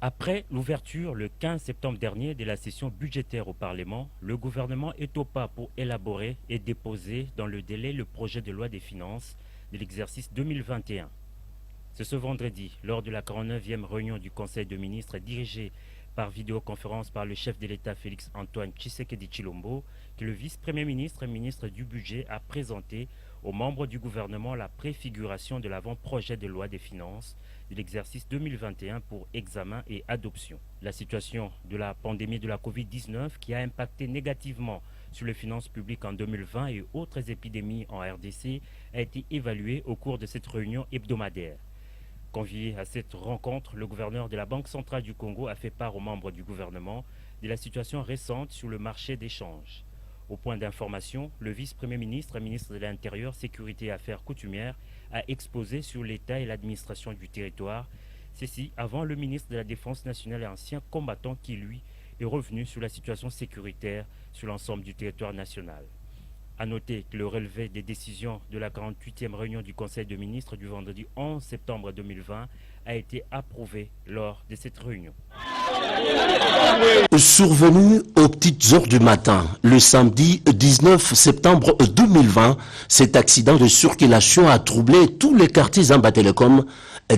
Après l'ouverture le 15 septembre dernier de la session budgétaire au Parlement, le gouvernement est au pas pour élaborer et déposer dans le délai le projet de loi des finances de l'exercice 2021. C'est ce vendredi, lors de la 49e réunion du Conseil de ministres dirigée par vidéoconférence par le chef de l'État Félix-Antoine Tshisekedi Tshilombo, que le vice-premier ministre et ministre du Budget a présenté aux membres du gouvernement la préfiguration de l'avant-projet de loi des finances de l'exercice 2021 pour examen et adoption. La situation de la pandémie de la Covid-19 qui a impacté négativement sur les finances publiques en 2020 et autres épidémies en RDC a été évaluée au cours de cette réunion hebdomadaire. Convié à cette rencontre, le gouverneur de la Banque centrale du Congo a fait part aux membres du gouvernement de la situation récente sur le marché d'échange. Au point d'information, le vice-premier ministre et ministre de l'Intérieur, Sécurité et Affaires coutumières a exposé sur l'État et l'administration du territoire, ceci avant le ministre de la Défense nationale et ancien combattant qui, lui, est revenu sur la situation sécuritaire sur l'ensemble du territoire national. A noter que le relevé des décisions de la 48e réunion du Conseil de ministres du vendredi 11 septembre 2020 a été approuvé lors de cette réunion. Survenu aux petites heures du matin, le samedi 19 septembre 2020, cet accident de circulation a troublé tous les quartiers Zamba-Télécom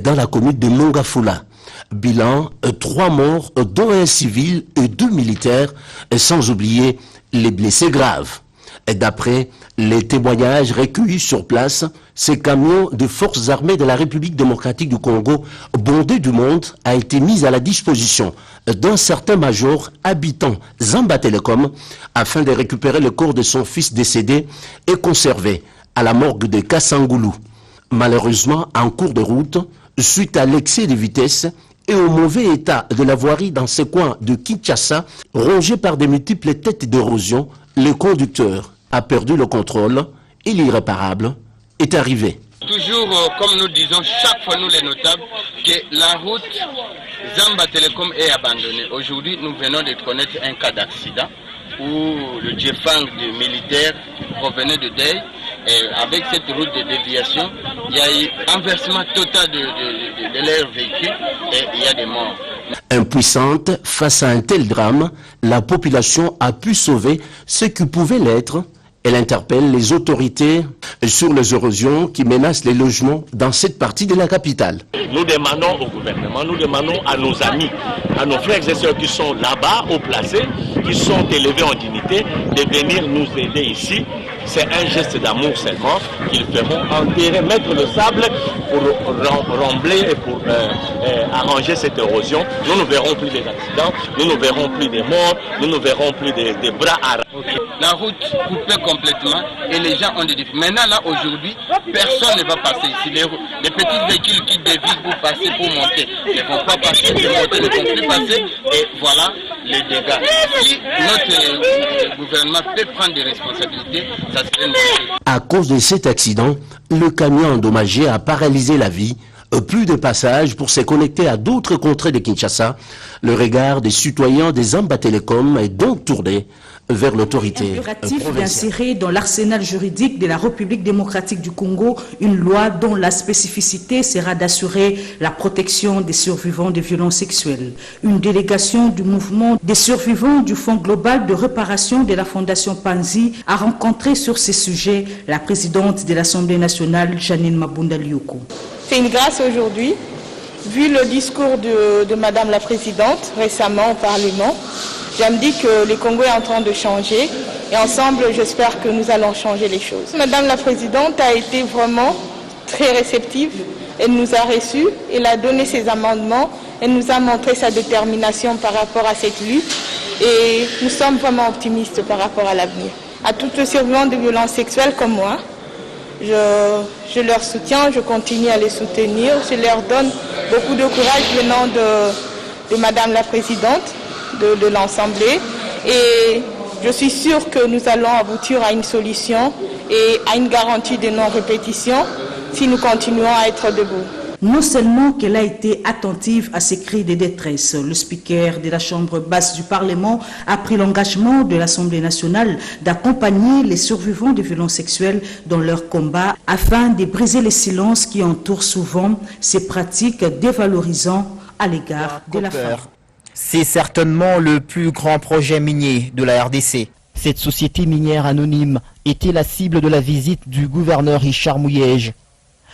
dans la commune de Mongafula. Bilan, 3 morts, dont un civil et 2 militaires, sans oublier les blessés graves. D'après les témoignages recueillis sur place, ces camions de forces armées de la République démocratique du Congo, bondés du monde, a été mis à la disposition d'un certain major habitant Zamba Télécom afin de récupérer le corps de son fils décédé et conservé à la morgue de Kassangoulou. Malheureusement, en cours de route, suite à l'excès de vitesse et au mauvais état de la voirie dans ce coin de Kinshasa, rongé par de multiples têtes d'érosion, le conducteur a perdu le contrôle et l'irréparable est arrivé. Toujours, comme nous disons chaque fois nous les notables, que la route Zamba Télécom est abandonnée. Aujourd'hui, nous venons de connaître un cas d'accident où le Djefang de militaires revenait de Dey. Et avec cette route de déviation, il y a eu un inversement total de leur véhicule et il y a des morts. Impuissante face à un tel drame, la population a pu sauver ce qui pouvait l'être. Elle interpelle les autorités sur les érosions qui menacent les logements dans cette partie de la capitale. Nous demandons au gouvernement, nous demandons à nos amis, à nos frères et sœurs qui sont là-bas, haut placés, qui sont élevés en dignité, de venir nous aider ici. C'est un geste d'amour seulement qu'ils feront, enterrer, mettre le sable pour rembler et pour arranger cette érosion. Nous ne verrons plus des accidents, nous ne verrons plus des morts, nous ne verrons plus des bras arrachés. La route coupée complètement et les gens ont des défis. Maintenant, là, aujourd'hui, personne ne va passer ici. Les petits véhicules qui dévient pour passer, pour monter, ne vont pas passer, les moteurs ne vont plus passer. Et voilà les dégâts. Si notre gouvernement peut prendre des responsabilités, ça serait une chose. À cause de cet accident, le camion endommagé a paralysé la vie. Plus de passages pour se connecter à d'autres contrées de Kinshasa. Le regard des citoyens des Zamba Télécom est donc tourné vers l'autorité impératif d'insérer dans l'arsenal juridique de la République démocratique du Congo une loi dont la spécificité sera d'assurer la protection des survivants de violences sexuelles. Une délégation du mouvement des survivants du Fonds global de réparation de la Fondation Panzi a rencontré sur ces sujets la présidente de l'Assemblée nationale, Janine Mabunda Lioko. C'est une grâce aujourd'hui, vu le discours de Madame la Présidente récemment au Parlement. Je me dis que le Congo est en train de changer et ensemble, j'espère que nous allons changer les choses. Madame la Présidente a été vraiment très réceptive. Elle nous a reçus, elle a donné ses amendements, elle nous a montré sa détermination par rapport à cette lutte et nous sommes vraiment optimistes par rapport à l'avenir. À tous les survivants de violences sexuelles comme moi, je leur soutiens, je continue à les soutenir, je leur donne beaucoup de courage venant de Madame la Présidente de l'Assemblée et je suis sûre que nous allons aboutir à une solution et à une garantie de non-répétition si nous continuons à être debout. Non seulement qu'elle a été attentive à ces cris de détresse, le speaker de la Chambre basse du Parlement a pris l'engagement de l'Assemblée nationale d'accompagner les survivants de violences sexuelles dans leur combat afin de briser les silences qui entourent souvent ces pratiques dévalorisant à l'égard de la femme. C'est certainement le plus grand projet minier de la RDC. Cette société minière anonyme était la cible de la visite du gouverneur Richard Mouyej.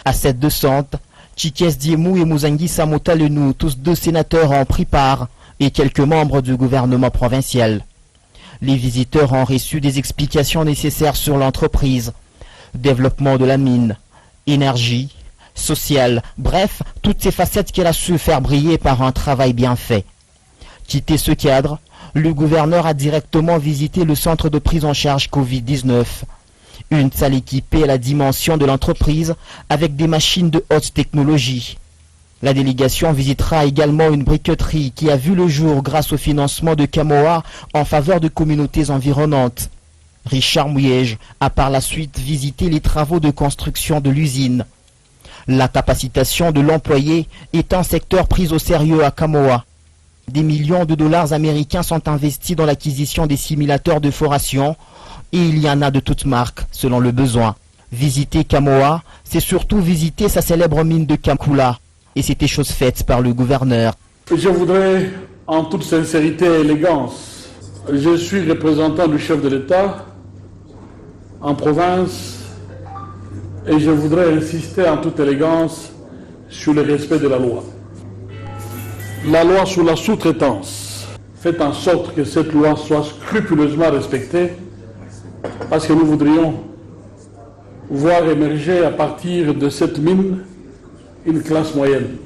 À cette descente, Tchikies Diemou et Mouzangui Samota Lenou, tous deux sénateurs, ont pris part, et quelques membres du gouvernement provincial. Les visiteurs ont reçu des explications nécessaires sur l'entreprise, développement de la mine, énergie, social, bref, toutes ces facettes qu'elle a su faire briller par un travail bien fait. Quitté ce cadre, le gouverneur a directement visité le centre de prise en charge Covid-19. Une salle équipée à la dimension de l'entreprise avec des machines de haute technologie. La délégation visitera également une briqueterie qui a vu le jour grâce au financement de Kamoa en faveur de communautés environnantes. Richard Mouyej a par la suite visité les travaux de construction de l'usine. La capacitation de l'employé est un secteur pris au sérieux à Kamoa. Des millions de dollars américains sont investis dans l'acquisition des simulateurs de foration et il y en a de toutes marques selon le besoin. Visiter Kamoa, c'est surtout visiter sa célèbre mine de Kakula. Et c'était chose faite par le gouverneur. Je voudrais, en toute sincérité et élégance, je suis représentant du chef de l'État en province et je voudrais insister en toute élégance sur le respect de la loi. La loi sur la sous-traitance, faites en sorte que cette loi soit scrupuleusement respectée parce que nous voudrions voir émerger à partir de cette mine une classe moyenne.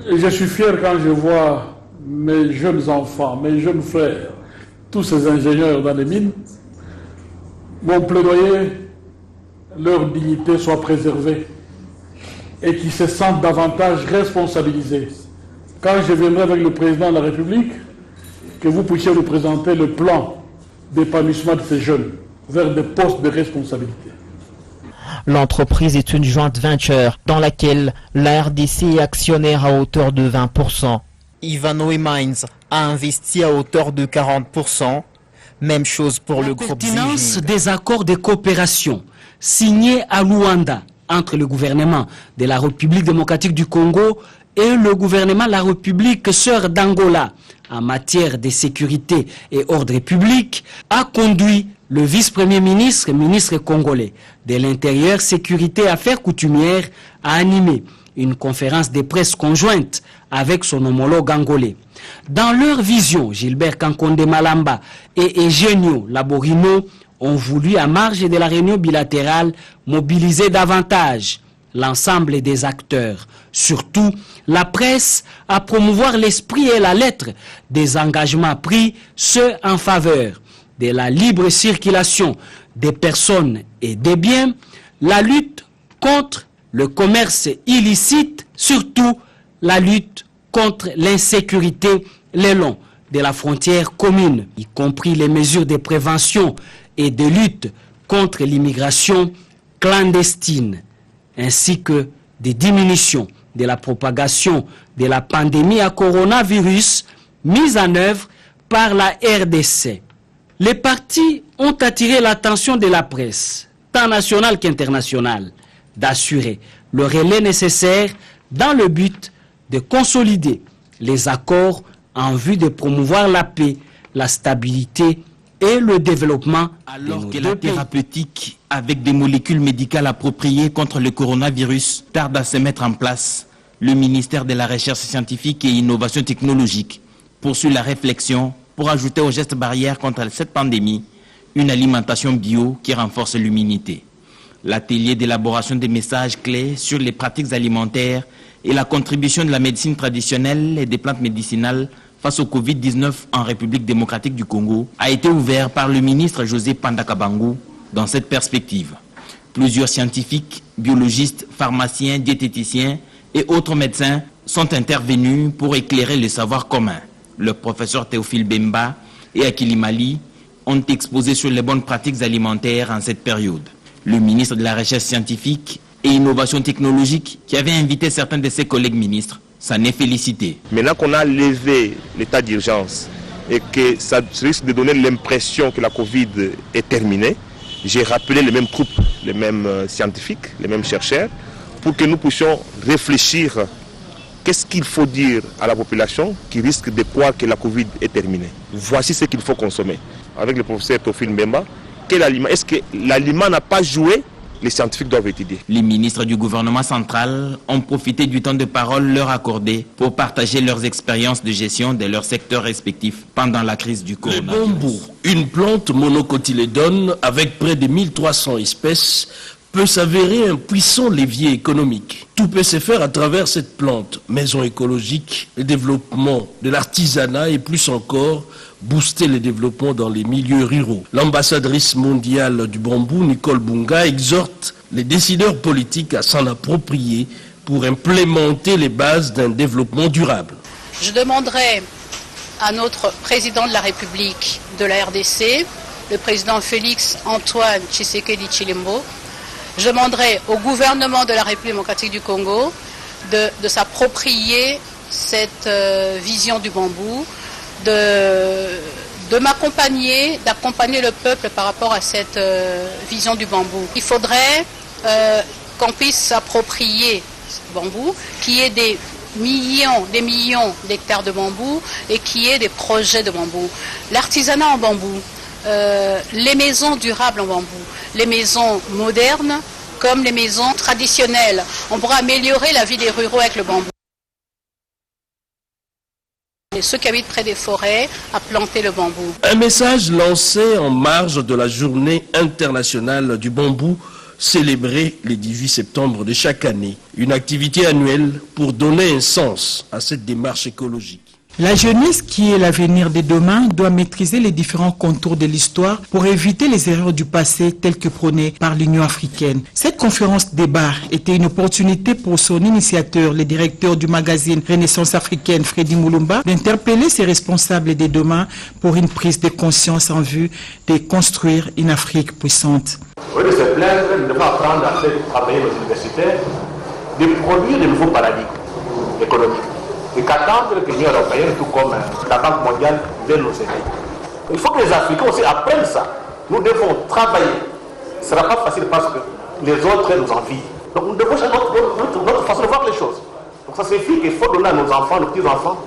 Et je suis fier quand je vois mes jeunes enfants, mes jeunes frères, tous ces ingénieurs dans les mines. Mon plaidoyer, leur dignité soit préservée et qu'ils se sentent davantage responsabilisés. Quand je viendrai avec le président de la République, que vous puissiez nous présenter le plan d'épanouissement de ces jeunes vers des postes de responsabilité. L'entreprise est une joint venture dans laquelle la RDC est actionnaire à hauteur de 20%. Ivanhoe Mines a investi à hauteur de 40%. Même chose pour le groupe Zijin. La pertinence des accords de coopération signés à Luanda entre le gouvernement de la République démocratique du Congo et le gouvernement de la République sœur d'Angola en matière de sécurité et ordre public a conduit le vice-premier ministre, ministre congolais de l'Intérieur, Sécurité et Affaires coutumières, a animé une conférence de presse conjointe avec son homologue angolais. Dans leur vision, Gilbert Kankonde Malamba et Eugenio Laborino ont voulu, à marge de la réunion bilatérale, mobiliser davantage l'ensemble des acteurs, surtout la presse, à promouvoir l'esprit et la lettre des engagements pris, ceux en faveur de la libre circulation des personnes et des biens, la lutte contre le commerce illicite, surtout la lutte contre l'insécurité le long de la frontière commune, y compris les mesures de prévention et de lutte contre l'immigration clandestine, ainsi que des diminutions de la propagation de la pandémie à coronavirus mise en œuvre par la RDC. Les partis ont attiré l'attention de la presse, tant nationale qu'internationale, d'assurer le relais nécessaire dans le but de consolider les accords en vue de promouvoir la paix, la stabilité et le développement. Alors que la thérapeutique avec des molécules médicales appropriées contre le coronavirus tarde à se mettre en place, le ministère de la Recherche scientifique et Innovation technologique poursuit la réflexion pour ajouter aux gestes barrières contre cette pandémie une alimentation bio qui renforce l'immunité. L'atelier d'élaboration des messages clés sur les pratiques alimentaires et la contribution de la médecine traditionnelle et des plantes médicinales face au Covid-19 en République démocratique du Congo a été ouvert par le ministre José Pandakabangu dans cette perspective. Plusieurs scientifiques, biologistes, pharmaciens, diététiciens et autres médecins sont intervenus pour éclairer le savoir commun. Le professeur Théophile Bemba et Akili Mali ont exposé sur les bonnes pratiques alimentaires en cette période. Le ministre de la Recherche scientifique et Innovation technologique, qui avait invité certains de ses collègues ministres, s'en est félicité. Maintenant qu'on a levé l'état d'urgence et que ça risque de donner l'impression que la Covid est terminée, j'ai rappelé les mêmes groupes, les mêmes scientifiques, les mêmes chercheurs, pour que nous puissions réfléchir qu'est-ce qu'il faut dire à la population qui risque de croire que la Covid est terminée? Voici ce qu'il faut consommer. Avec le professeur Tofil Mbemba, quel aliment? Est-ce que l'aliment n'a pas joué? Les scientifiques doivent étudier. Les ministres du gouvernement central ont profité du temps de parole leur accordé pour partager leurs expériences de gestion de leurs secteurs respectifs pendant la crise du coronavirus. Le bambou, une plante monocotylédone avec près de 1300 espèces, peut s'avérer un puissant levier économique. Tout peut se faire à travers cette plante. Maison écologique, le développement de l'artisanat et plus encore, booster le développement dans les milieux ruraux. L'ambassadrice mondiale du bambou, Nicole Bunga, exhorte les décideurs politiques à s'en approprier pour implémenter les bases d'un développement durable. Je demanderai à notre président de la République de la RDC, le président Félix Antoine Tshisekedi Tshilombo, je demanderai au gouvernement de la République démocratique du Congo de s'approprier cette vision du bambou, de m'accompagner, d'accompagner le peuple par rapport à cette vision du bambou. Il faudrait qu'on puisse s'approprier ce bambou, qu'il y ait des millions d'hectares de bambou et qu'il y ait des projets de bambou. L'artisanat en bambou, les maisons durables en bambou, les maisons modernes comme les maisons traditionnelles. On pourra améliorer la vie des ruraux avec le bambou. Et ceux qui habitent près des forêts à planter le bambou. Un message lancé en marge de la journée internationale du bambou, célébrée le 18 septembre de chaque année. Une activité annuelle pour donner un sens à cette démarche écologique. La jeunesse, qui est l'avenir de demain, doit maîtriser les différents contours de l'histoire pour éviter les erreurs du passé telles que prônées par l'Union africaine. Cette conférence débat était une opportunité pour son initiateur, le directeur du magazine Renaissance africaine, Freddy Moulumba, d'interpeller ses responsables de demain pour une prise de conscience en vue de construire une Afrique puissante. Au lieu de se plaindre, nous devons apprendre à travailler nos universitaires, de produire de nouveaux paradigmes économiques. Et qu'attendre que l'Union européenne, tout comme la Banque mondiale, vienne nous aider. Il faut que les Africains aussi apprennent ça. Nous devons travailler. Ce ne sera pas facile parce que les autres nous envient. Donc nous devons changer notre façon de voir les choses. Donc ça signifie qu'il faut donner à nos enfants, nos petits-enfants,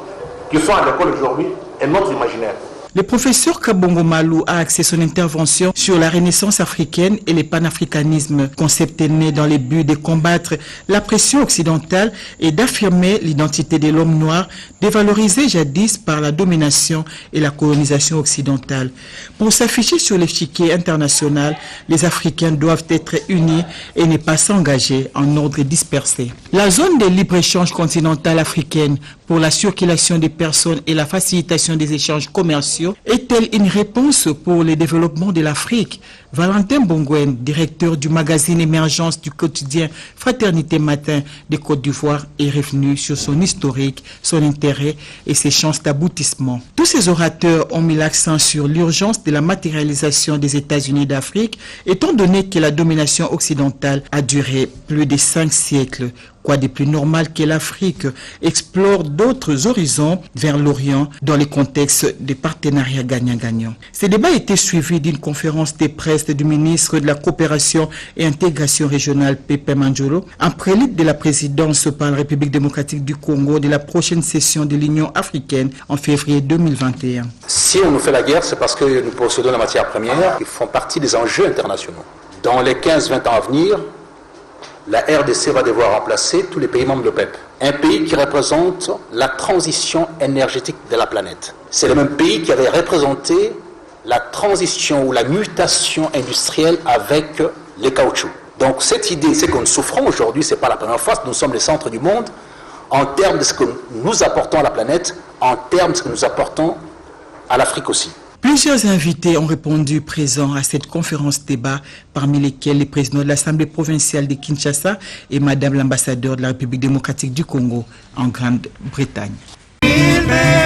qui sont à l'école aujourd'hui, un autre imaginaire. Le professeur Kabongo Malou a axé son intervention sur la Renaissance africaine et le panafricanisme, concept né dans le but de combattre la pression occidentale et d'affirmer l'identité de l'homme noir, dévalorisé jadis par la domination et la colonisation occidentale. Pour s'afficher sur l'échiquier international, les Africains doivent être unis et ne pas s'engager en ordre dispersé. La zone de libre-échange continentale africaine pour la circulation des personnes et la facilitation des échanges commerciaux est-elle une réponse pour le développement de l'Afrique? Valentin Bongwen, directeur du magazine Émergence du quotidien Fraternité Matin de Côte d'Ivoire, est revenu sur son historique, son intérêt et ses chances d'aboutissement. Tous ces orateurs ont mis l'accent sur l'urgence de la matérialisation des États-Unis d'Afrique, étant donné que la domination occidentale a duré plus de 5 siècles. Quoi de plus normal que l'Afrique explore d'autres horizons vers l'Orient dans le contexte de partenariats gagnant-gagnant. Ce débat a été suivi d'une conférence de presse du ministre de la Coopération et Intégration régionale, Pepe Manjolo, en prélude de la présidence par la République démocratique du Congo de la prochaine session de l'Union africaine en février 2021. Si on nous fait la guerre, c'est parce que nous possédons la matière première qui font partie des enjeux internationaux. Dans les 15-20 ans à venir, la RDC va devoir remplacer tous les pays membres de l'OPEP. Un pays qui représente la transition énergétique de la planète. C'est le même pays qui avait représenté la transition ou la mutation industrielle avec les caoutchoucs. Donc cette idée, c'est que nous souffrons aujourd'hui, ce n'est pas la première fois, nous sommes les centres du monde, en termes de ce que nous apportons à la planète, en termes de ce que nous apportons à l'Afrique aussi. Plusieurs invités ont répondu présents à cette conférence débat, parmi lesquels le président de l'Assemblée provinciale de Kinshasa et Madame l'ambassadeur de la République démocratique du Congo en Grande-Bretagne. Il me